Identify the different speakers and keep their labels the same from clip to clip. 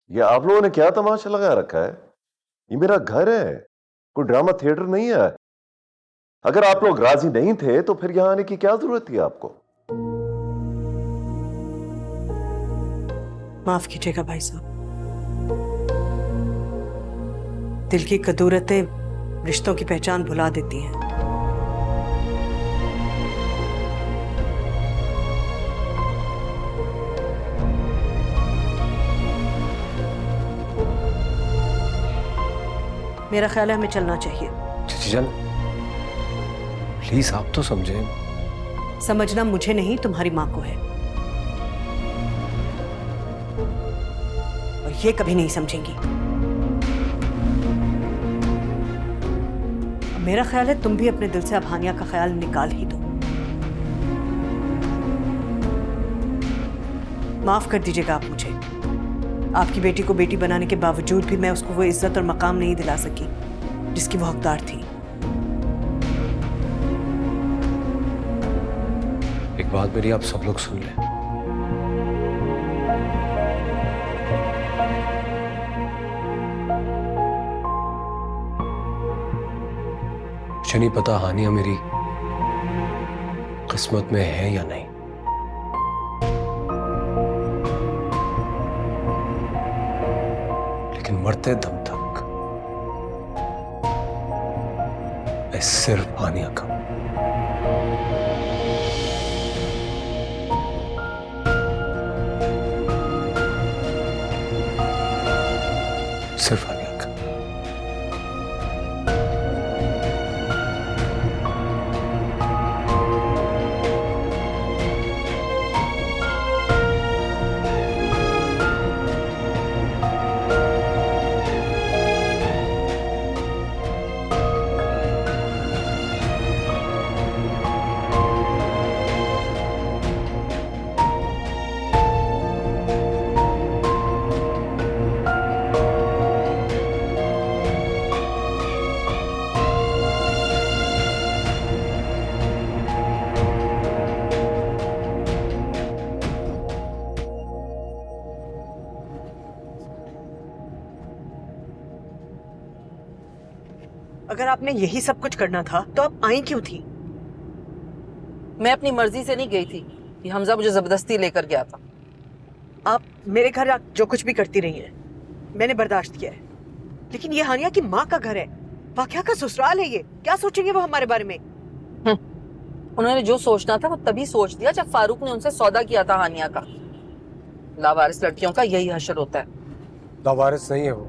Speaker 1: ये आप लोगों ने क्या तमाशा लगा रखा है? ये मेरा घर है, कोई ड्रामा थिएटर नहीं है। अगर आप लोग राजी नहीं थे तो फिर यहां आने की क्या जरूरत थी आपको?
Speaker 2: माफ कीजिएगा भाई साहब, दिल की कदूरतें रिश्तों की पहचान भुला देती हैं। मेरा ख्याल है हमें चलना चाहिए।
Speaker 3: चाची जान, प्लीज आप तो समझे।
Speaker 2: समझना मुझे नहीं, तुम्हारी मां को है, और ये कभी नहीं समझेंगी। मेरा ख्याल है तुम भी अपने दिल से अब हानिया का ख्याल निकाल ही दो। माफ कर दीजिएगा आप मुझे। आपकी बेटी को बेटी बनाने के बावजूद भी मैं उसको वो इज्जत और मकाम नहीं दिला सकी जिसकी वो हकदार थी।
Speaker 3: एक बात मेरी आप सब लोग सुन लें। मुझे नहीं पता हानिया मेरी किस्मत में है या नहीं, लेकिन मरते दम तक मैं सिर्फ हानिया का सिर्फ हानिया का।
Speaker 2: अगर आपने यही सब कुछ करना था तो आप आई क्यों थी?
Speaker 4: मैं अपनी मर्जी से नहीं गई थी, ये हमजा मुझे जबरदस्ती लेकर गया था।
Speaker 2: आप मेरे घर जो कुछ भी करती रही हैं मैंने बर्दाश्त किया है, लेकिन ये हानिया की माँ का घर है, वाकया का ससुराल है। ये क्या सोचेंगे वो हमारे बारे में?
Speaker 4: उन्होंने जो सोचना था वो तभी सोच दिया जब फारूक ने उनसे सौदा किया था हानिया का। लावारिस लड़कियों का यही हशर होता है।
Speaker 3: लावारिस नहीं है वो,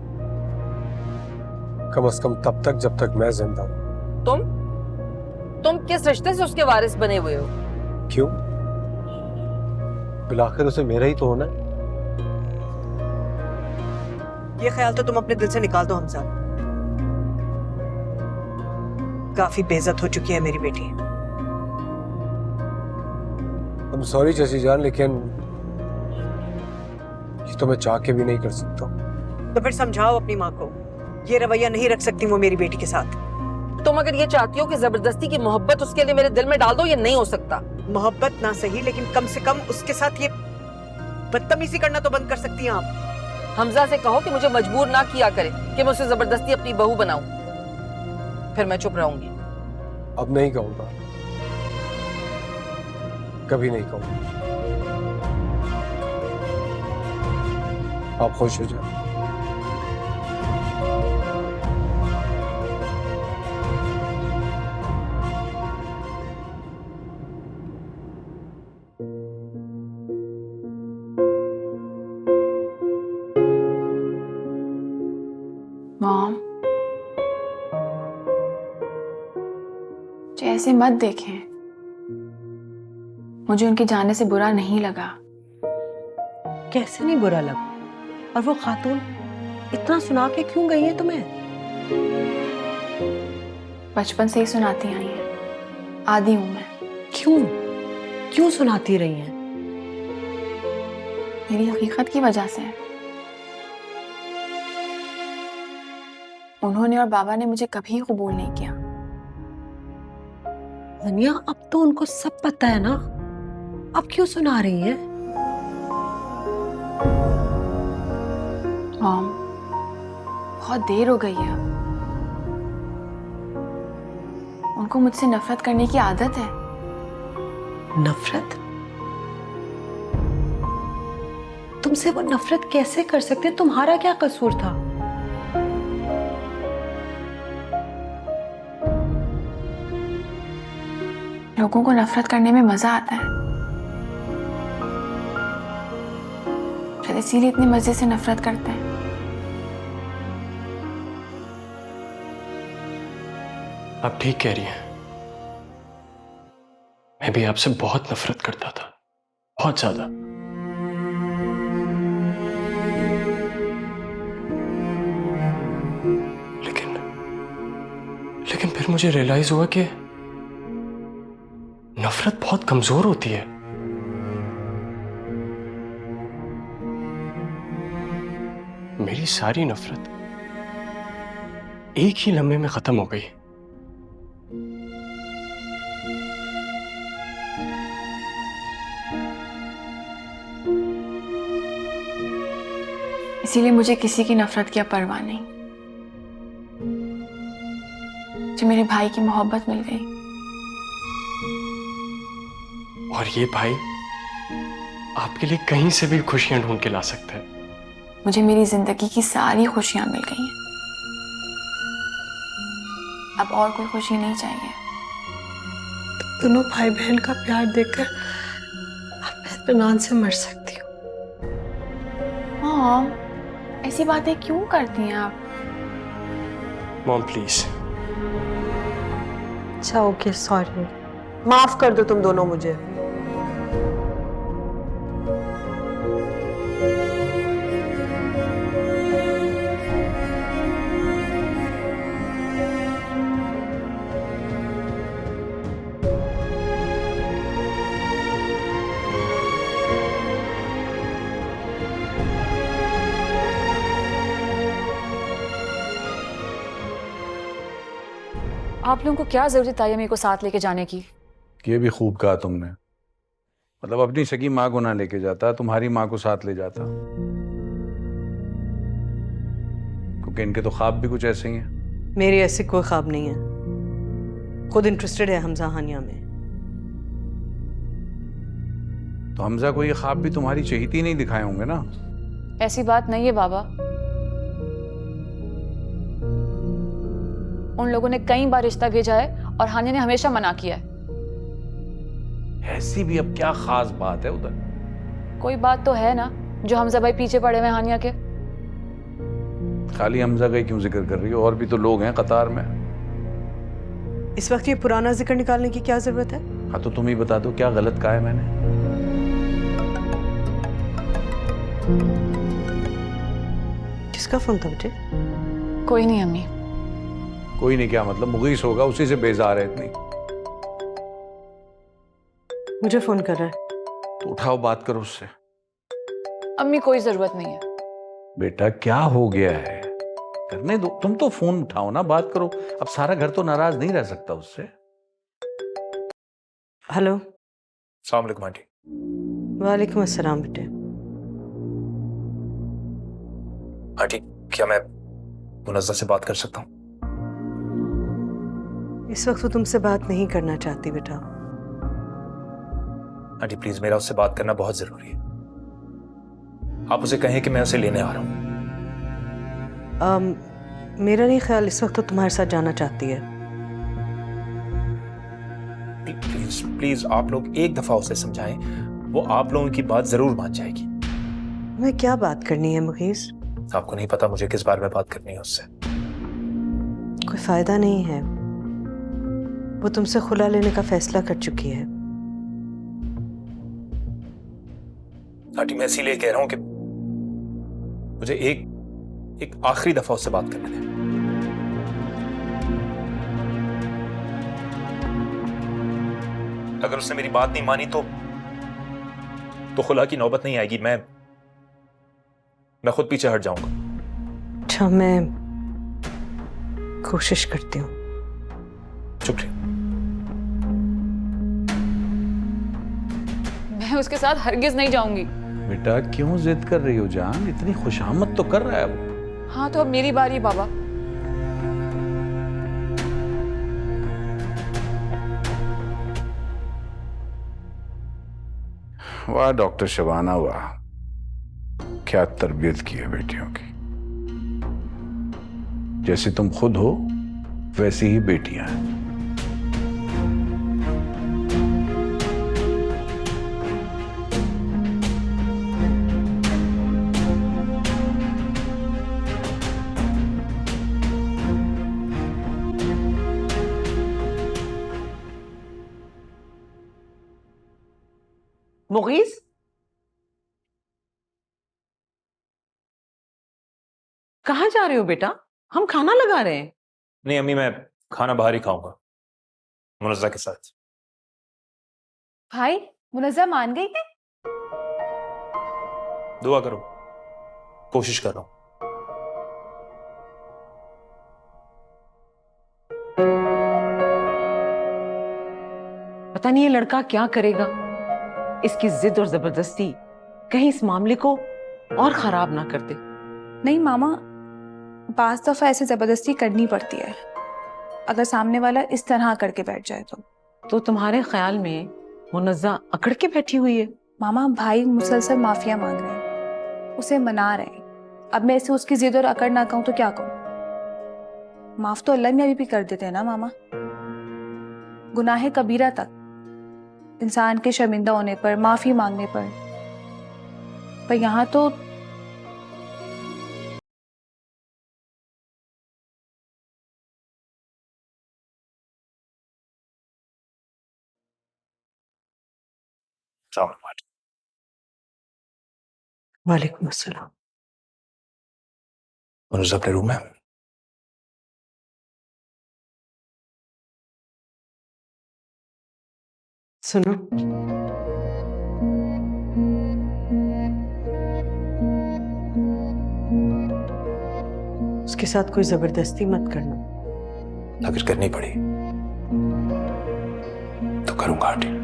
Speaker 3: कम से कम तब तक जब तक मैं जिंदा हूं।
Speaker 4: तुम किस रिश्ते से उसके वारिस बने हुए हो?
Speaker 3: क्यों? बिलाखिर उसे मेरा ही तो होना है।
Speaker 2: ये ख्याल तो तुम अपने दिल से निकाल दो हमजा। काफी बेइज्जत हो चुकी है मेरी बेटी।
Speaker 3: I'm सॉरी चाची जान, लेकिन ये तो मैं चाह के भी नहीं कर सकता।
Speaker 2: तो फिर समझाओ अपनी माँ को, ये रवैया नहीं रख सकती वो मेरी बेटी के साथ।
Speaker 4: तुम अगर ये चाहती हो कि जबरदस्ती की मोहब्बत उसके लिए मेरे दिल में डाल दो, ये नहीं हो सकता।
Speaker 2: मोहब्बत ना सही, लेकिन कम से कम उसके साथ ये बदतमीजी करना तो बंद कर सकती हैं आप।
Speaker 4: हमजा से कहो कि मुझे मजबूर ना किया करे कि मैं उसे जबरदस्ती अपनी बहू बनाऊं, फिर मैं चुप रहूंगी।
Speaker 3: अब नहीं कहूंगा, कभी नहीं कहूंगा। आप खुश हो जाए।
Speaker 5: मॉम, ऐसे मत देखें। मुझे उनके जाने से बुरा नहीं लगा।
Speaker 2: कैसे नहीं बुरा लगा? और वो खातून इतना सुना के क्यों गई है तुम्हें?
Speaker 5: बचपन से ही सुनाती आई हैं, आदी हूं मैं।
Speaker 2: क्यों क्यों सुनाती रही हैं?
Speaker 5: मेरी हकीकत की वजह से। उन्होंने और बाबा ने मुझे कभी कबूल नहीं किया।
Speaker 2: अनिया, अब तो उनको सब पता है ना, अब क्यों सुना रही है?
Speaker 5: मॉम, बहुत देर हो गई है अब। उनको मुझसे नफरत करने की आदत है।
Speaker 2: नफरत? तुमसे वो नफरत कैसे कर सकते? तुम्हारा क्या कसूर था?
Speaker 5: लोगों को नफरत करने में मजा आता है, शायद इसीलिए इतने मजे से नफरत करते हैं।
Speaker 6: आप ठीक कह रही हैं। मैं भी आपसे बहुत नफरत करता था, बहुत ज्यादा। लेकिन फिर मुझे रियलाइज हुआ कि नफरत बहुत कमजोर होती है। मेरी सारी नफरत एक ही लम्हे में खत्म हो गई।
Speaker 5: इसीलिए मुझे किसी की नफरत की अब परवाह नहीं। मुझे मेरे भाई की मोहब्बत मिल गई।
Speaker 6: और ये भाई आपके लिए कहीं से भी खुशियां ढूंढ के ला सकता है।
Speaker 5: मुझे मेरी जिंदगी की सारी खुशियां मिल गई हैं। अब और कोई खुशी नहीं चाहिए।
Speaker 2: दोनों भाई बहन का प्यार देखकर अब मैं इत्मीनान से मर सकती हूँ।
Speaker 5: मॉम, ऐसी बातें क्यों करती हैं आप?
Speaker 6: Mom please.
Speaker 2: अच्छा ओके, सॉरी, माफ कर दो तुम दोनों मुझे।
Speaker 7: आप लोगों को क्या जरूरत आई मेरे को साथ लेके जाने की?
Speaker 8: ये भी खूब कहा तुमने। मतलब अपनी सगी माँ को ना लेके जाता, तुम्हारी माँ को साथ ले जाता, क्योंकि इनके तो ख्वाब भी कुछ ऐसे ही हैं।
Speaker 2: मेरी ऐसी कोई ख्वाब नहीं है। खुद इंटरेस्टेड है हमजा हानिया में।
Speaker 8: तो हमजा को ये ख्वाब भी तुम्हारी चहेती नहीं दिखाए होंगे ना?
Speaker 7: ऐसी बात नहीं है बाबा। उन लोगों ने कई बार रिश्ता भेजा है और हानिया ने हमेशा मना किया है।
Speaker 8: ऐसी भी अब क्या खास बात है उधर?
Speaker 7: कोई बात तो है ना जो हमजा भाई पीछे पड़े हुए हानिया के।
Speaker 8: खाली हमजा का ही क्यों जिक्र कर रही हो? और भी तो लोग हैं कतार में।
Speaker 2: इस वक्त ये पुराना जिक्र निकालने की क्या जरूरत है?
Speaker 8: हाँ तो तुम ही बता दो, क्या गलत कहा है मैंने?
Speaker 2: किसका फोन था बेटे?
Speaker 7: कोई नहीं अम्मी।
Speaker 8: कोई नहीं क्या मतलब? मुगीस होगा, उसी से बेजार है इतनी।
Speaker 2: मुझे फोन कर रहा है।
Speaker 8: तो उठाओ, बात करो उससे।
Speaker 7: अम्मी कोई जरूरत नहीं है।
Speaker 8: बेटा क्या हो गया है? करने दो, तुम तो फोन उठाओ ना, बात करो। अब सारा घर तो नाराज नहीं रह सकता उससे।
Speaker 2: हेलो।
Speaker 3: अस्सलाम वालेकुम आंटी।
Speaker 2: वालेकुम अस्सलाम बेटे।
Speaker 3: आंटी क्या मैं मुनज़्ज़ा से बात कर सकता हूँ?
Speaker 2: इस वक्त वो तुमसे बात नहीं करना चाहती बेटा।
Speaker 3: आंटी प्लीज, मेरा उससे बात करना बहुत जरूरी है। आप उसे कहें कि मैं उसे लेने आ रहा हूँ।
Speaker 2: मेरा नहीं ख्याल इस वक्त तो तुम्हारे साथ जाना चाहती है।
Speaker 3: प्लीज प्लीज आप लोग एक दफा उसे समझाएं, वो आप लोगों की बात जरूर मान जाएगी।
Speaker 2: मैं क्या बात करनी है मुगीस?
Speaker 3: आपको नहीं पता मुझे किस बारे में बात करनी है उससे।
Speaker 2: कोई फायदा नहीं है, वो तुमसे खुला लेने का फैसला कर चुकी है।
Speaker 3: आंटी मैं इसीलिए कह रहा हूं कि मुझे एक आखिरी दफा उससे बात करने दें। अगर उसने मेरी बात नहीं मानी तो खुला की नौबत नहीं आएगी। मैं खुद पीछे हट जाऊंगा।
Speaker 2: अच्छा, मैं कोशिश करती हूँ।
Speaker 3: शुक्रिया।
Speaker 7: मैं उसके साथ हरगिज नहीं जाऊंगी।
Speaker 8: बेटा क्यों जिद कर रही हो जान? इतनी खुशामद तो कर रहा है वो।
Speaker 7: हाँ तो अब मेरी बारी बाबा।
Speaker 8: वाह डॉक्टर शबाना वाह, क्या तरबियत की है बेटियों की। जैसी तुम खुद हो वैसी ही बेटियां हैं।
Speaker 9: मुगीस, कहाँ जा रहे हो बेटा? हम खाना लगा रहे हैं।
Speaker 3: नहीं अम्मी, मैं खाना बाहर ही खाऊंगा मुनज़्ज़ा के साथ।
Speaker 7: भाई मुनज़्ज़ा मान गई है?
Speaker 3: दुआ करो, कोशिश कर रहा हूं।
Speaker 9: पता नहीं ये लड़का क्या करेगा। इसकी जिद और जबरदस्ती कहीं इस मामले को और खराब ना कर दे।
Speaker 5: नहीं मामा, बाज़ दफ़ा ऐसे ज़बरदस्ती करनी पड़ती है अगर सामने वाला इस तरह करके बैठ जाए तो
Speaker 9: तुम्हारे ख्याल में मुनज़्ज़ा अकड़ के बैठी हुई है?
Speaker 5: मामा, भाई मुसलसल माफिया मांग रहे हैं, उसे मना रहे हैं। अब मैं इसे उसकी जिद और अकड़ ना कहूँ तो क्या कहूँ? माफ तो अल्लाह ने भी कर देते हैं ना मामा। गुनाह कबीरा तक इंसान के शर्मिंदा होने पर, माफी मांगने पर यहाँ तो
Speaker 2: वालेकुम अस्सलाम।
Speaker 3: मुनज़्ज़ा अपने रूम में?
Speaker 2: सुनो, उसके साथ कोई जबरदस्ती मत करना।
Speaker 3: अगर करनी पड़ी तो करूंगा आंटी।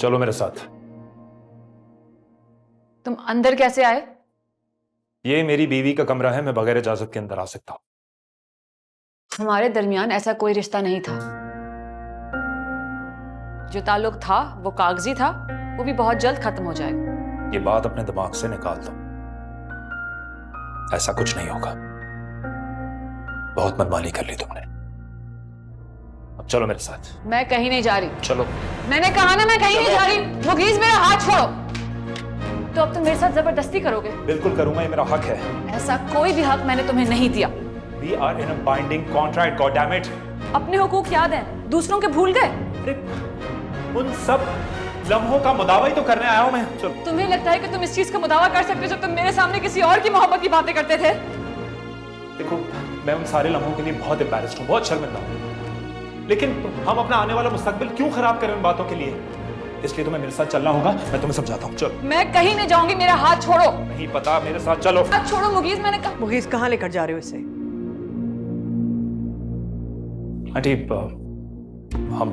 Speaker 3: चलो मेरे साथ।
Speaker 7: तुम अंदर कैसे आए?
Speaker 3: ये मेरी बीवी का कमरा है, मैं बगैर इजाजत के अंदर आ सकता हूं।
Speaker 7: हमारे दरमियान ऐसा कोई रिश्ता नहीं था। जो ताल्लुक था वो कागजी था, वो भी बहुत जल्द खत्म हो जाएगा।
Speaker 3: ये बात अपने दिमाग से निकाल दो, ऐसा कुछ नहीं होगा। बहुत मनमानी कर ली तुमने। अब चलो मेरे साथ।
Speaker 7: मैं कहीं नहीं जा रही।
Speaker 3: चलो।
Speaker 7: मैंने कहा ना मैं कहीं नहीं जा रही। मुगीज मेरा हाथ छोड़ो। तो अब तुम मेरे साथ जबरदस्ती करोगे?
Speaker 3: बिल्कुल करूंगा, ये मेरा हक है।
Speaker 7: ऐसा कोई भी हक मैंने तुम्हें नहीं दिया।
Speaker 3: We are in a binding contract, God damn it.
Speaker 7: अपने हुकूक याद हैं, दूसरों के भूल गए?
Speaker 3: अरे उन सब लम्हों का मुदावा ही तो करने आया हूं मैं। चलो।
Speaker 7: तुम्हें लगता है कि तुम इस चीज का मुदावा कर सकते हो जब तुम मेरे सामने किसी और की मोहब्बत की बातें करते थे?
Speaker 3: देखो, मैं उन सारे लम्हों के लिए बहुत एम्बैरेस्ड हूं, बहुत शर्मिंदा हूं, लेकिन हम अपना आने वाला मुस्तकबिल क्यों खराब करें उन बातों के लिए? इसलिए तुम्हें मेरे साथ चलना होगा, मैं तुम्हें समझाता हूँ। चलो।
Speaker 7: मैं कहीं नहीं जाऊंगी, मेरा हाथ छोड़ो।
Speaker 3: नहीं पता, मेरे साथ चलो।
Speaker 7: हाथ छोड़ो मुगीज, मैंने कहा।
Speaker 2: मुगीज कहाँ लेकर जा रहे हो इसे?
Speaker 3: आंटी, हम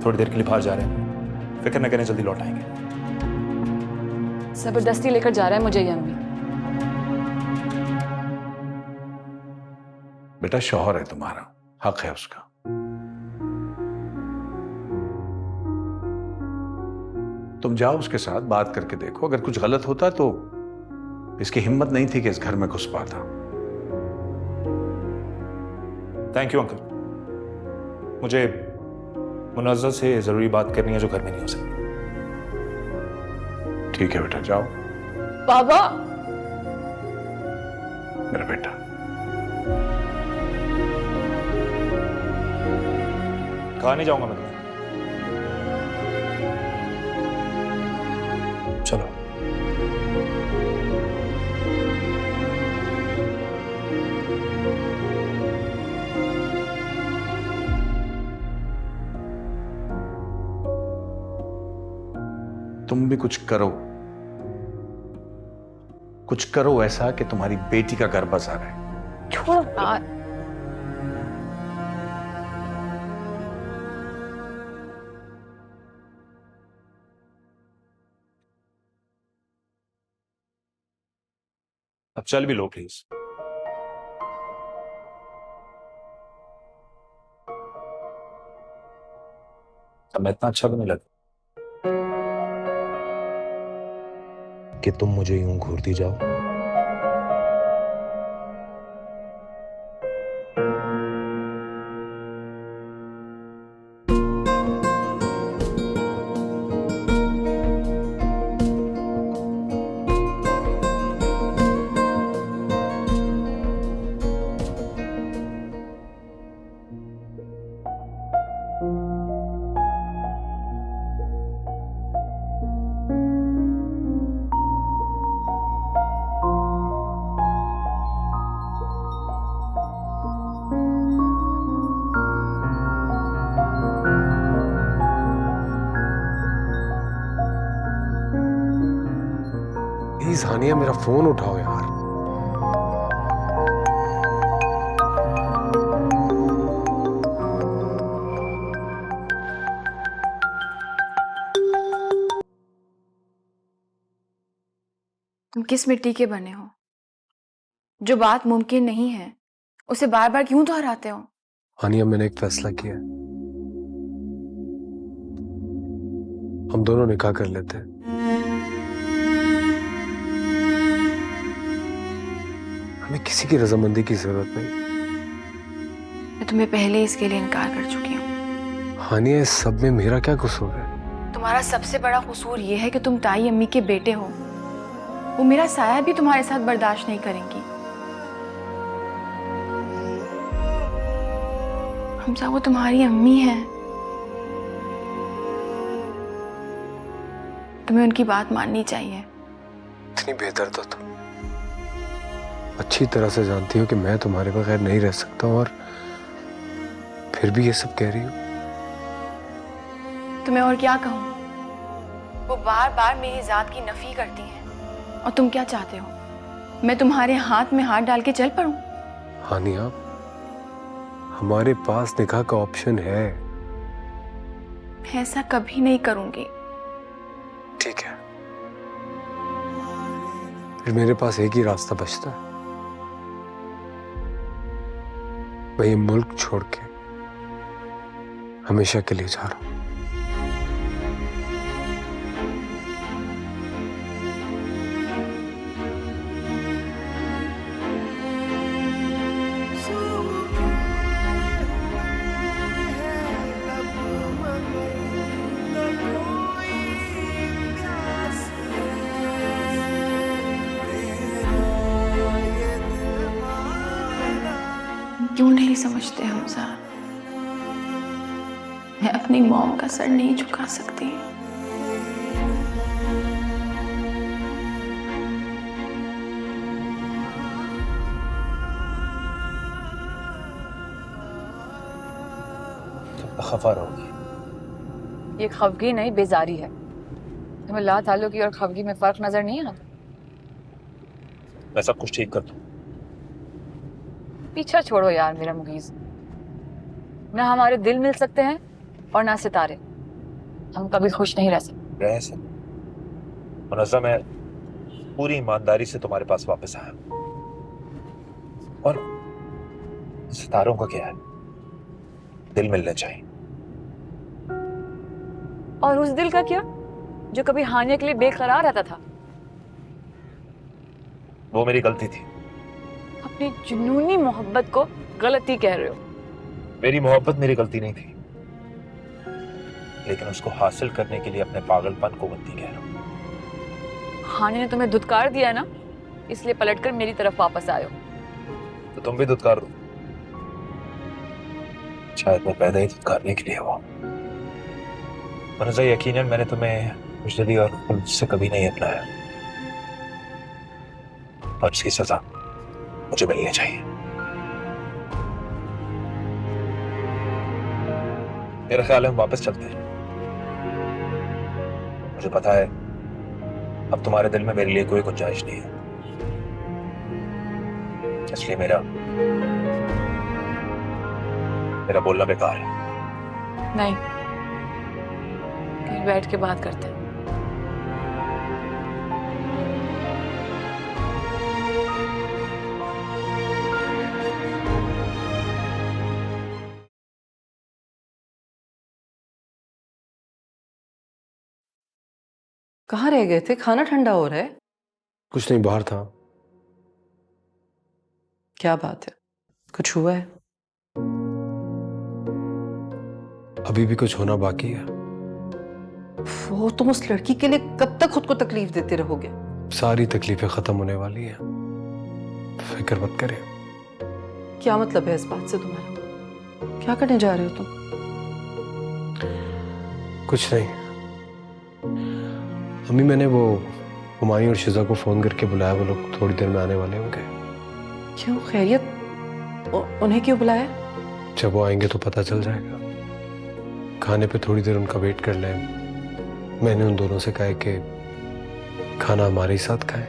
Speaker 3: थोड़ी देर के लिए बाहर जा रहे हैं, फिक्र न करें, जल्दी लौट आएंगे।
Speaker 7: जबरदस्ती लेकर जा रहा है मुझे ये अम्मी।
Speaker 8: बेटा शौहर है तुम्हारा, हक है उसका। तुम जाओ उसके साथ बात करके देखो, अगर कुछ गलत होता तो इसकी हिम्मत नहीं थी कि इस घर में घुस पाता।
Speaker 3: थैंक यू अंकल, मुझे मुनज़्ज़ा से जरूरी बात करनी है जो घर में नहीं हो सकती।
Speaker 8: ठीक है बेटा, जाओ।
Speaker 7: बाबा।
Speaker 8: मेरा बेटा।
Speaker 3: कहा नहीं जाऊंगा मैं। चलो।
Speaker 8: तुम भी कुछ करो, कुछ करो ऐसा कि तुम्हारी बेटी का घर बसा रहे।
Speaker 7: छोड़ो यार।
Speaker 3: अब चल भी लो प्लीज। अब मैं इतना अच्छा भी नहीं लगता
Speaker 10: कि तुम मुझे यूं घूरती जाओ। प्लीज हानिया, मेरा फोन उठाओ यार।
Speaker 5: तुम किस मिट्टी के बने हो? जो बात मुमकिन नहीं है उसे बार बार क्यों दोहराते हो?
Speaker 10: हानिया, मैंने एक फैसला किया है। हम दोनों निकाह कर लेते हैं। हमें किसी की रजामंदी की जरूरत नहीं।
Speaker 5: मैं तुम्हें पहले इसके लिए इनकार कर चुकी हूँ।
Speaker 10: हानिया, इस सब में मेरा क्या कसूर है?
Speaker 5: तुम्हारा सबसे बड़ा कसूर ये है कि तुम ताई अम्मी के बेटे हो। वो मेरा साया भी तुम्हारे साथ बर्दाश्त नहीं करेंगी। हमजा, वो तुम्हारी अम्मी है। तुम्हें उनकी बात माननी चाहिए।
Speaker 10: इतनी बेदर्द हो तुम। अच्छी तरह से जानती हो कि मैं तुम्हारे बगैर नहीं रह सकता, और फिर भी ये सब कह रही हो।
Speaker 5: तुम्हें और क्या कहूँ? वो बार बार मेरी जात की नफी करती हैं। और तुम क्या चाहते हो? मैं तुम्हारे हाथ में हाथ डाल के चल पड़ूं?
Speaker 10: हानिया, हमारे पास निकाह का ऑप्शन है।
Speaker 5: मैं ऐसा कभी नहीं करूंगी।
Speaker 10: ठीक है, फिर मेरे पास एक ही रास्ता बचता है। मैं ये मुल्क छोड़ के हमेशा के लिए जा रहा हूं।
Speaker 5: क्यों नहीं समझते हमजा? मैं अपनी मॉम का सर नहीं झुका सकती।
Speaker 3: खफा रहोगी।
Speaker 4: ये खफगी नहीं, बेजारी है। तुम्हें ला ताल्लुकी और खफगी में फर्क नजर नहीं आता?
Speaker 3: मैं सब कुछ ठीक कर दूं।
Speaker 4: पीछा छोड़ो यार मेरा मुगीज। ना हमारे दिल मिल सकते हैं और ना सितारे। हम कभी खुश नहीं रह सकते।
Speaker 3: रह सकते। मुनज़्ज़म, मैं पूरी ईमानदारी से तुम्हारे पास वापस आया, और सितारों का क्या है? दिल मिलने चाहिए।
Speaker 4: और उस दिल का क्या जो कभी हानिया के लिए बेकरार रहता था?
Speaker 3: वो मेरी गलती थी।
Speaker 4: अपनी जुनूनी मोहब्बत को गलती कह रहे हो?
Speaker 3: मेरी मोहब्बत मेरी गलती नहीं थी, लेकिन उसको हासिल करने के लिए अपने पागलपन को गलती कह रहा हूं।
Speaker 4: हानिया ने तुम्हें धुतकार दिया है ना, इसलिए पलटकर मेरी तरफ वापस आए हो।
Speaker 3: तो तुम भी धुतकार दो। शायद मैं पैदा ही धुतकारने के लिए हुआ। मुनज़्ज़म, यकीनन मैंने तुम्हें मुजदली और खुद से कभी नहीं अपनाया, और इसकी सजा मुझे मिलनी चाहिए। मेरा ख्याल है हम वापस चलते हैं। मुझे पता है अब तुम्हारे दिल में मेरे लिए कोई गुंजाइश नहीं है, इसलिए मेरा बोलना बेकार है।
Speaker 5: नहीं, कहीं बैठ के बात करते हैं।
Speaker 4: कहाँ रह गए थे? खाना ठंडा हो रहा है।
Speaker 10: कुछ नहीं, बाहर था।
Speaker 4: क्या बात है, कुछ हुआ है?
Speaker 10: अभी भी कुछ होना बाकी है।
Speaker 4: वो तुम उस लड़की के लिए कब तक खुद को तकलीफ देते रहोगे?
Speaker 10: सारी तकलीफें खत्म होने वाली हैं, फिक्र मत करें।
Speaker 4: क्या मतलब है इस बात से तुम्हारा? क्या करने जा रहे हो तुम?
Speaker 10: कुछ नहीं अम्मी, मैंने वो हुमायूं और शिजा को फोन करके बुलाया, वो लोग थोड़ी देर में आने वाले होंगे।
Speaker 4: क्यों, खैरियत? उन्हें क्यों बुलाया?
Speaker 10: जब वो आएंगे तो पता चल जाएगा। खाने पे थोड़ी देर उनका वेट कर लें। मैंने उन दोनों से कहा है कि खाना हमारे ही साथ खाएं।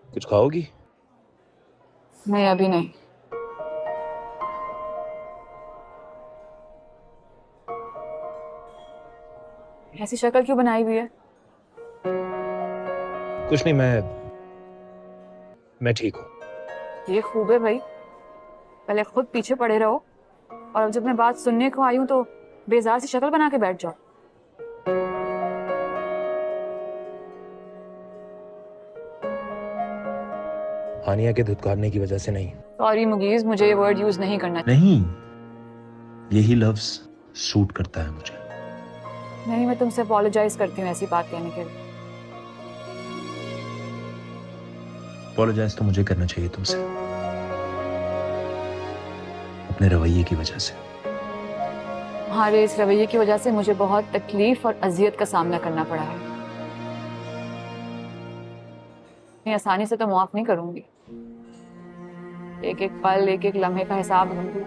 Speaker 3: कुछ खाओगी?
Speaker 5: नहीं, अभी नहीं। ऐसी शक्ल क्यों बनाई हुई है?
Speaker 3: कुछ नहीं, मैं ठीक हूँ।
Speaker 5: ये खूब है भाई, पहले खुद पीछे पड़े रहो और अब जब मैं बात सुनने को आई हूं तो बेजार सी शक्ल बना के बैठ जाओ।
Speaker 3: हानिया के धुतकारने की वजह से नहीं।
Speaker 5: सॉरी मुगीज, मुझे ये वर्ड यूज नहीं करना।
Speaker 3: नहीं, यही लफ्ज सूट करता है मुझे।
Speaker 5: नहीं, मैं तुमसे अपोलोजाइज करती हूँ ऐसी बात कहने के लिए।
Speaker 3: अपोलोजाइज तो मुझे करना चाहिए तुमसे, अपने रवैये की वजह से।
Speaker 5: तुम्हारे इस रवैये की वजह से मुझे बहुत तकलीफ और अजियत का सामना करना पड़ा है। इतनी आसानी से तो माफ नहीं करूंगी। एक एक पल, एक एक लम्हे का हिसाब लूंगी।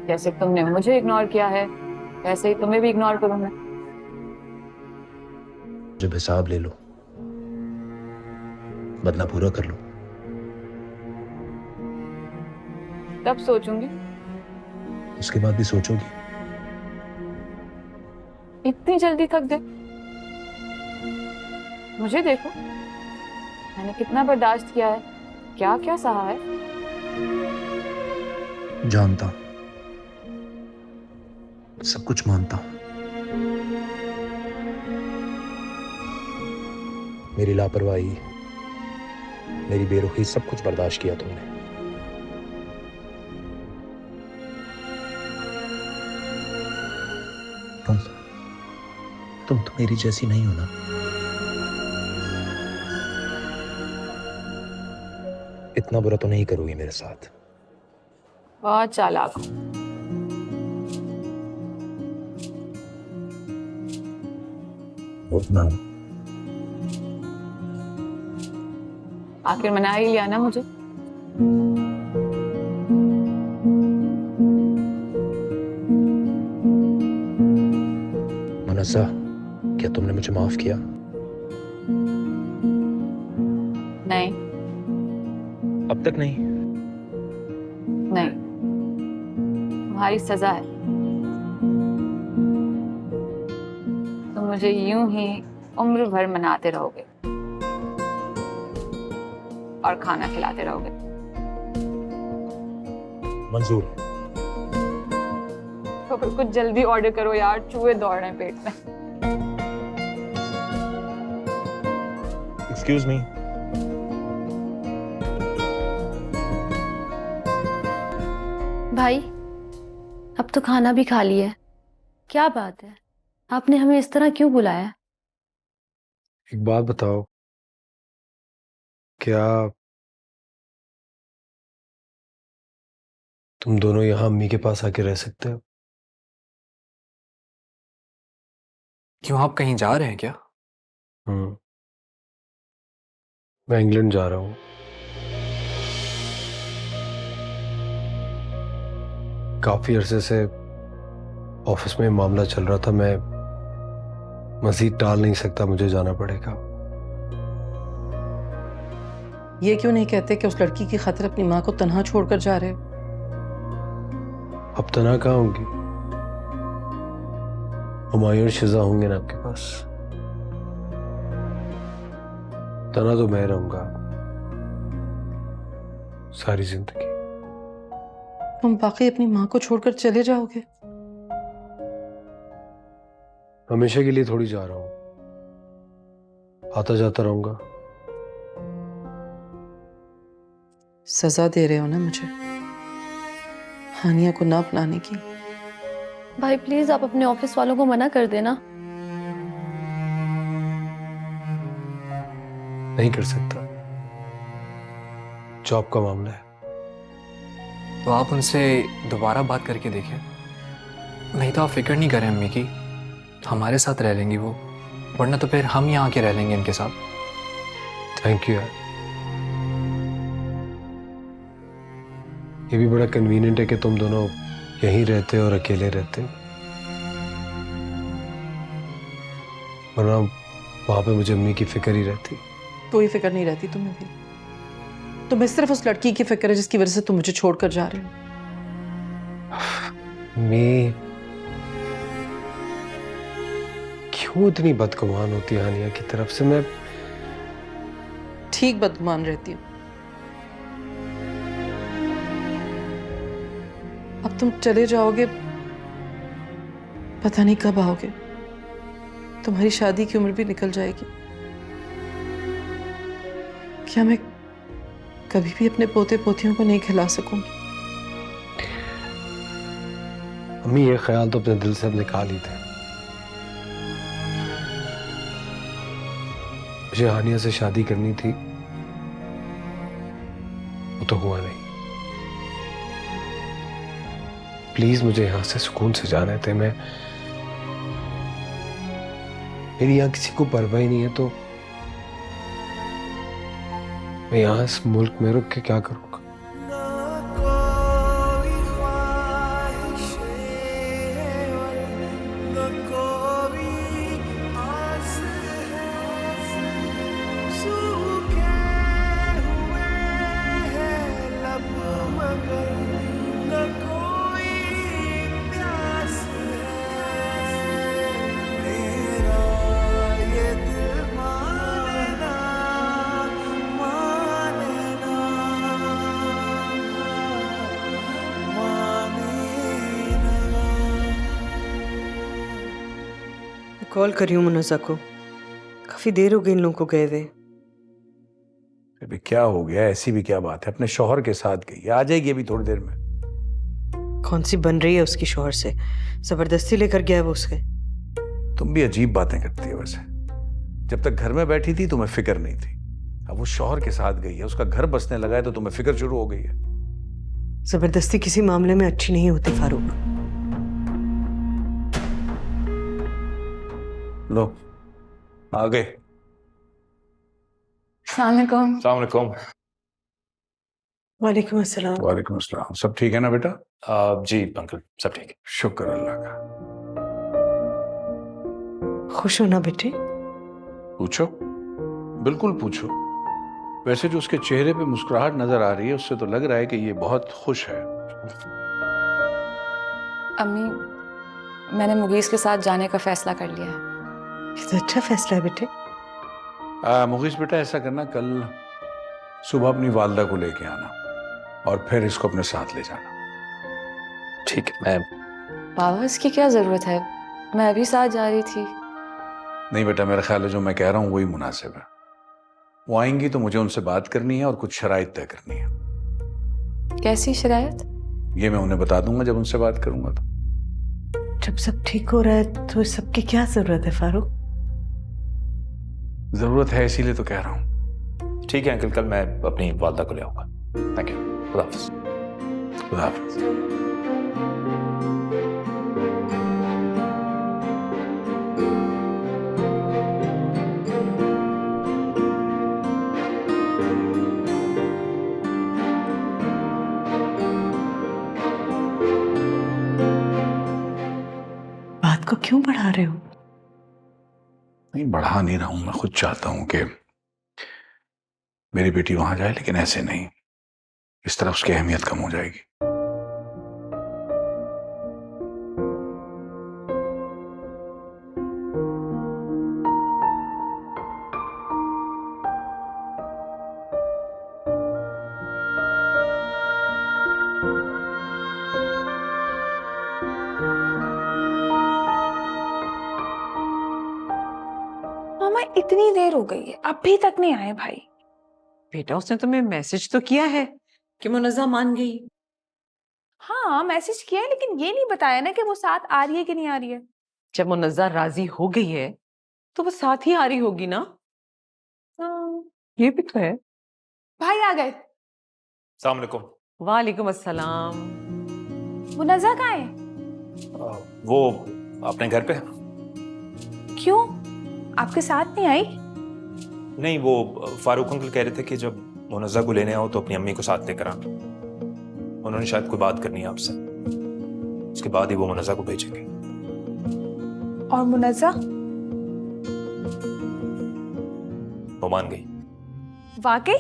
Speaker 5: जैसे तुमने मुझे इग्नोर किया है वैसे ही तुम्हें भी इग्नोर करूंगा।
Speaker 3: जब हिसाब ले लो, बदला पूरा कर लो।
Speaker 5: तब सोचूंगी।
Speaker 3: उसके बाद भी सोचोगी?
Speaker 5: इतनी जल्दी थक गए? मुझे देखो, मैंने कितना बर्दाश्त किया है, क्या क्या सहा है।
Speaker 3: जानता हूं, सब कुछ मानता हूं। मेरी लापरवाही, मेरी बेरुखी, सब कुछ बर्दाश्त किया तुमने। तुम तो मेरी जैसी नहीं हो ना। इतना बुरा तो नहीं करोगी मेरे साथ।
Speaker 5: बहुत चालाक हो।
Speaker 3: उतना
Speaker 5: आखिर मना ही लिया ना मुझे।
Speaker 3: मनसा, क्या तुमने मुझे माफ किया?
Speaker 5: नहीं
Speaker 3: अब तक नहीं।
Speaker 5: नहीं, तुम्हारी सजा है। तुम मुझे यूं ही उम्र भर मनाते रहोगे और खाना खिलाते रहोगे।
Speaker 3: मंजूर।
Speaker 5: तो फिर कुछ जल्दी ऑर्डर करो यार, चूहे दौड़ रहे हैं पेट में।
Speaker 3: Excuse me.
Speaker 7: भाई, अब तो खाना भी खा लिया है। क्या बात है, आपने हमें इस तरह क्यों बुलाया?
Speaker 10: एक बात बताओ, क्या तुम दोनों यहाँ अम्मी के पास आके रह सकते हो।
Speaker 6: क्यों, आप कहीं जा रहे हैं क्या?
Speaker 10: मैं इंग्लैंड जा रहा हूँ। काफी अरसे से ऑफिस में मामला चल रहा था, मैं मजीद टाल नहीं सकता, मुझे जाना पड़ेगा।
Speaker 4: ये क्यों नहीं कहते कि उस लड़की की खातिर अपनी माँ को तन्हा छोड़कर जा रहे हो?
Speaker 10: अब तना कहाँ होंगी, हुमायूं और शिजा होंगे ना आपके पास। तना तो मैं रहूंगा सारी जिंदगी।
Speaker 4: तुम बाकी अपनी माँ को छोड़कर चले जाओगे?
Speaker 10: हमेशा के लिए थोड़ी जा रहा हूं, आता जाता रहूंगा।
Speaker 4: सजा दे रहे हो ना मुझे, हानिया को ना अपनाने की।
Speaker 7: भाई प्लीज आप अपने ऑफिस वालों को मना कर देना।
Speaker 10: नहीं कर सकता, जॉब का मामला है।
Speaker 6: तो आप उनसे दोबारा बात करके देखें। नहीं तो आप फिक्र नहीं करें अम्मी की, हमारे साथ रह लेंगी वो, वरना तो फिर हम यहाँ आके रह लेंगे इनके साथ।
Speaker 10: थैंक यू यार, ये भी बड़ा कन्वीनियंट है कि तुम दोनों यहीं रहते और अकेले रहते, वरना वहां पे मुझे अम्मी की फिक्र ही रहती।
Speaker 4: कोई फिक्र नहीं रहती तुम्हें भी, तुम्हें सिर्फ उस लड़की की फिक्र है जिसकी वजह से तुम मुझे छोड़कर जा रहे हो।
Speaker 10: मैं क्यों इतनी बदगुमान होती हानिया की तरफ से? मैं
Speaker 4: ठीक बदगुमान रहती हूँ। अब तुम चले जाओगे, पता नहीं कब आओगे, तुम्हारी शादी की उम्र भी निकल जाएगी। क्या मैं कभी भी अपने पोते पोतियों को नहीं खिला सकूंगी?
Speaker 10: अम्मी ये ख्याल तो अपने दिल से अब निकाल ही थे। मुझे हानिया से शादी करनी थी, वो तो हुआ नहीं। प्लीज मुझे यहां से सुकून से जाने थे। मेरी यहां किसी को परवाह ही नहीं है, तो मैं यहां इस मुल्क में रुक के क्या करूंगा?
Speaker 2: कॉल करी हूँ मुनज़्ज़ा को, काफी देर हो गई इन लोगों को गए हुए।
Speaker 8: अभी क्या हो गया, ऐसी भी क्या बात है? अपने शौहर के साथ गई, आ जाएगी अभी थोड़ी देर में।
Speaker 2: कौन सी बन रही है उसकी शौहर से? जबरदस्ती लेकर गया है वो उसके।
Speaker 8: तुम भी अजीब बातें करती हो वैसे। जब तक घर में बैठी थी तुम्हें फिक्र नहीं थी, अब वो शौहर के साथ गई है, उसका घर बसने लगा है तो तुम्हें फिक्र शुरू हो गई है।
Speaker 2: जबरदस्ती किसी मामले में अच्छी नहीं होती फारूक।
Speaker 8: लो आ गए।
Speaker 7: अस्सलाम
Speaker 3: वालेकुम।
Speaker 2: वालेकुम अस्सलाम।
Speaker 8: वालेकुम अस्सलाम। सब ठीक है ना बेटा?
Speaker 3: जी अंकल, सब ठीक है।
Speaker 8: शुक्र अल्लाह का।
Speaker 2: खुश हो ना बेटे?
Speaker 8: पूछो, बिल्कुल पूछो। वैसे जो उसके चेहरे पे मुस्कुराहट नजर आ रही है उससे तो लग रहा है कि ये बहुत खुश है।
Speaker 5: अम्मी, मैंने मुगीस के साथ जाने का फैसला कर लिया है।
Speaker 2: ये तो अच्छा फैसला है बेटे।
Speaker 8: मुगीस बेटा ऐसा करना, कल सुबह अपनी वालदा को लेके आना और फिर इसको अपने साथ ले जाना।
Speaker 3: ठीक है। मैं
Speaker 5: बाबा इसकी क्या जरूरत है, मैं अभी साथ जा रही थी।
Speaker 8: नहीं बेटा, मेरा ख्याल है जो मैं कह रहा हूँ वही मुनासिब है। वो आएंगी तो मुझे उनसे बात करनी है और कुछ शराइत तय करनी है।
Speaker 5: कैसी शरायत?
Speaker 8: ये मैं उन्हें बता दूंगा जब उनसे बात करूंगा। तो
Speaker 2: जब सब ठीक हो रहा है तो सबकी क्या जरूरत है फारूक?
Speaker 8: जरूरत है इसीलिए तो कह रहा हूँ।
Speaker 3: ठीक है अंकल, कल मैं अपनी वालदा को ले आऊंगा। Thank you. खुदा हाफिज़।
Speaker 8: खुदा हाफिज।
Speaker 9: बात को क्यों बढ़ा रहे हो?
Speaker 8: नहीं, बढ़ा नहीं रहा हूं, मैं खुद चाहता हूं कि मेरी बेटी वहां जाए, लेकिन ऐसे नहीं। इस तरह उसकी अहमियत कम हो जाएगी।
Speaker 5: मामा इतनी देर हो गई है, अभी तक नहीं आए भाई।
Speaker 9: बेटा उसने तुम्हें मैसेज तो किया है कि मुनज़्ज़ा मान गई।
Speaker 5: हाँ मैसेज किया है, लेकिन ये नहीं बताया ना कि वो साथ आ रही है कि नहीं आ रही है।
Speaker 9: जब मुनज़्ज़ा राजी हो गई है तो वो साथ ही आ रही होगी ना। ये भी तो है।
Speaker 5: भाई आ गए।
Speaker 3: अस्सलाम वालेकुम।
Speaker 9: वालेकुम अस्सलाम।
Speaker 5: मुनज़्ज़ा कहाँ है?
Speaker 3: वो अपने घर पे?
Speaker 5: क्यों, आपके साथ नहीं आई?
Speaker 3: नहीं, वो फारूक अंकल कह रहे थे कि जब मुनज़्ज़ा को लेने आओ तो अपनी अम्मी को साथ लेकर आना। उन्होंने शायद कोई बात करनी है आपसे, उसके बाद ही वो मुनज़्ज़ा को भेजेंगे।
Speaker 5: और मुनज़्ज़ा?
Speaker 3: वो मान गई।
Speaker 5: वाकई?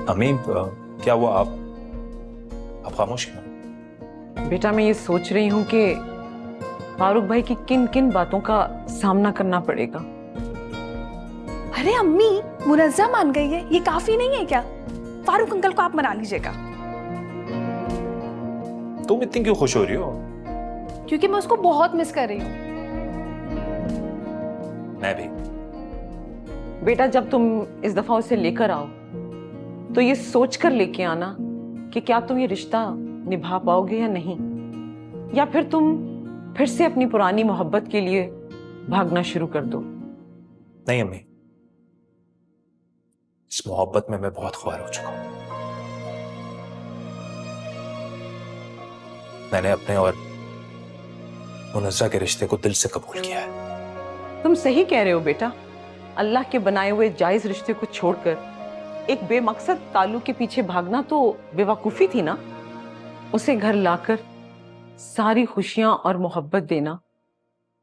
Speaker 3: अम्मी क्या हुआ, आप खामोश क्यों?
Speaker 9: बेटा मैं ये सोच रही हूँ कि फारूक भाई की किन किन बातों का सामना करना पड़ेगा।
Speaker 5: अरे अम्मी, मुनज़्ज़ा मान गई है, ये काफी नहीं है क्या? फारूक अंकल को आप मना लीजिएगा।
Speaker 3: तुम इतनी क्यों खुश हो रही हो?
Speaker 5: क्योंकि मैं उसको बहुत मिस कर रही हूँ।
Speaker 3: मैं भी।
Speaker 9: बेटा जब तुम इस दफा उसे लेकर आओ तो ये सोच कर लेके आना कि क्या तुम ये रिश्ता निभा पाओगे या नहीं, या फिर तुम फिर से अपनी पुरानी मोहब्बत के लिए भागना शुरू कर दो।
Speaker 3: नहीं अम्मी, इस मोहब्बत में मैं बहुत ख्वार हो चुका हूं। मैंने अपने और मुनज़्ज़ा के रिश्ते को दिल से कबूल किया है।
Speaker 9: तुम सही कह रहे हो बेटा, अल्लाह के बनाए हुए जायज रिश्ते को छोड़कर एक बेमकसद ताल्लुक के पीछे भागना तो बेवकूफी थी ना। उसे घर लाकर सारी खुशियां और मोहब्बत देना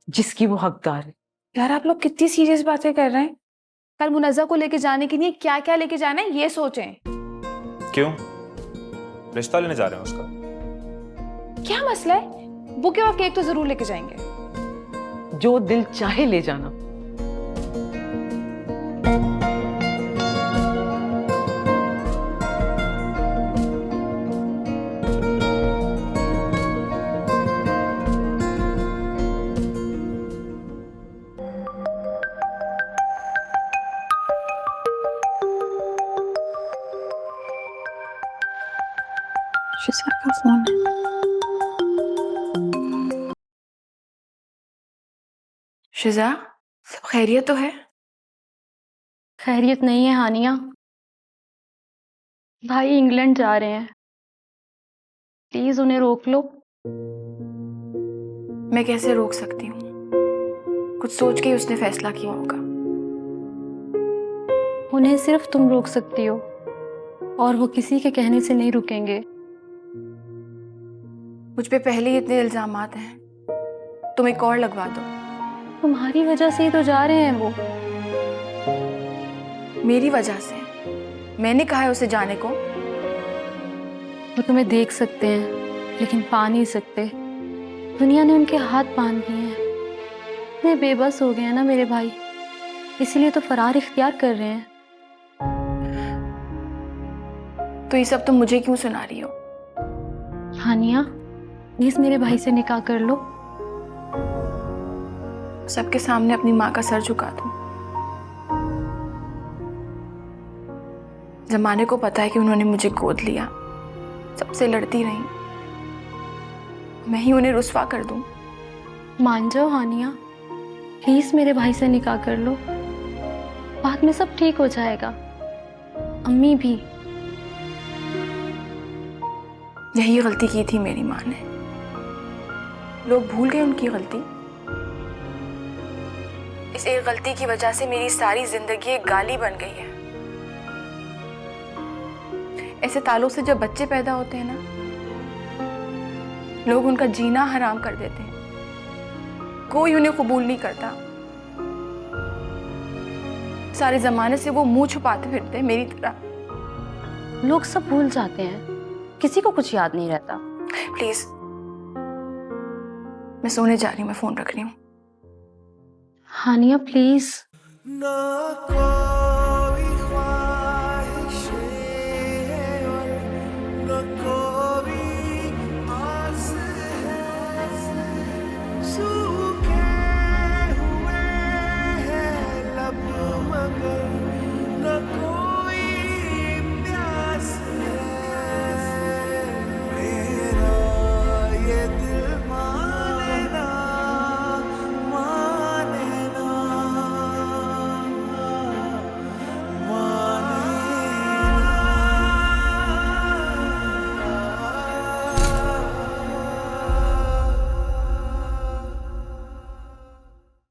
Speaker 9: जिसकी वो हकदार है।
Speaker 5: यार आप लोग कितनी सीरियस बातें कर रहे हैं। कल मुनज़्ज़ा को लेके जाने के लिए क्या क्या लेके जाना है ये सोचें।
Speaker 3: क्यों, रिश्ता लेने जा रहे हैं उसका?
Speaker 5: क्या मसला है? बुके और केक तो जरूर लेके जाएंगे।
Speaker 9: जो दिल चाहे ले जाना।
Speaker 5: शिजा का फोन है। शिजा, सब खैरियत तो है?
Speaker 7: खैरियत नहीं है हानिया, भाई इंग्लैंड जा रहे हैं, प्लीज उन्हें रोक लो।
Speaker 5: मैं कैसे रोक सकती हूँ? कुछ सोच के ही उसने फैसला किया होगा।
Speaker 7: उन्हें सिर्फ तुम रोक सकती हो और वो किसी के कहने से नहीं रुकेंगे।
Speaker 5: मुझ पे पहले ही इतने इल्जामात हैं, तुम एक और लगवा दो।
Speaker 7: तुम्हारी वजह से ही तो जा रहे हैं वो।
Speaker 5: मेरी वजह से? मैंने कहा है उसे जाने को?
Speaker 7: वो तुम्हें देख सकते हैं लेकिन पा नहीं सकते। दुनिया ने उनके हाथ बांध दिए हैं। इतने बेबस हो गए हैं ना मेरे भाई, इसलिए तो फरार इख्तियार कर रहे हैं।
Speaker 5: तो ये सब तुम मुझे क्यों सुना रही हो?
Speaker 7: हानिया, प्लीज मेरे भाई से निकाह कर लो।
Speaker 5: सबके सामने अपनी माँ का सर झुका दूं। जमाने को पता है कि उन्होंने मुझे गोद लिया, सबसे लड़ती रही, मैं ही उन्हें रुस्वा कर दूं।
Speaker 7: मान जाओ हानिया, प्लीज मेरे भाई से निकाह कर लो। बाद में सब ठीक हो जाएगा। अम्मी भी।
Speaker 5: यही गलती की थी मेरी माँ ने। लोग भूल गए उनकी गलती। इस एक गलती की वजह से मेरी सारी जिंदगी एक गाली बन गई है। ऐसे ताल्लुक से जब बच्चे पैदा होते हैं ना, लोग उनका जीना हराम कर देते हैं। कोई उन्हें कबूल नहीं करता। सारे जमाने से वो मुंह छुपाते फिरते हैं मेरी तरह।
Speaker 7: लोग सब भूल जाते हैं, किसी को कुछ याद नहीं रहता।
Speaker 5: प्लीज, मैं सोने जा रही हूँ, मैं फोन रख रही हूँ।
Speaker 7: हानिया प्लीज।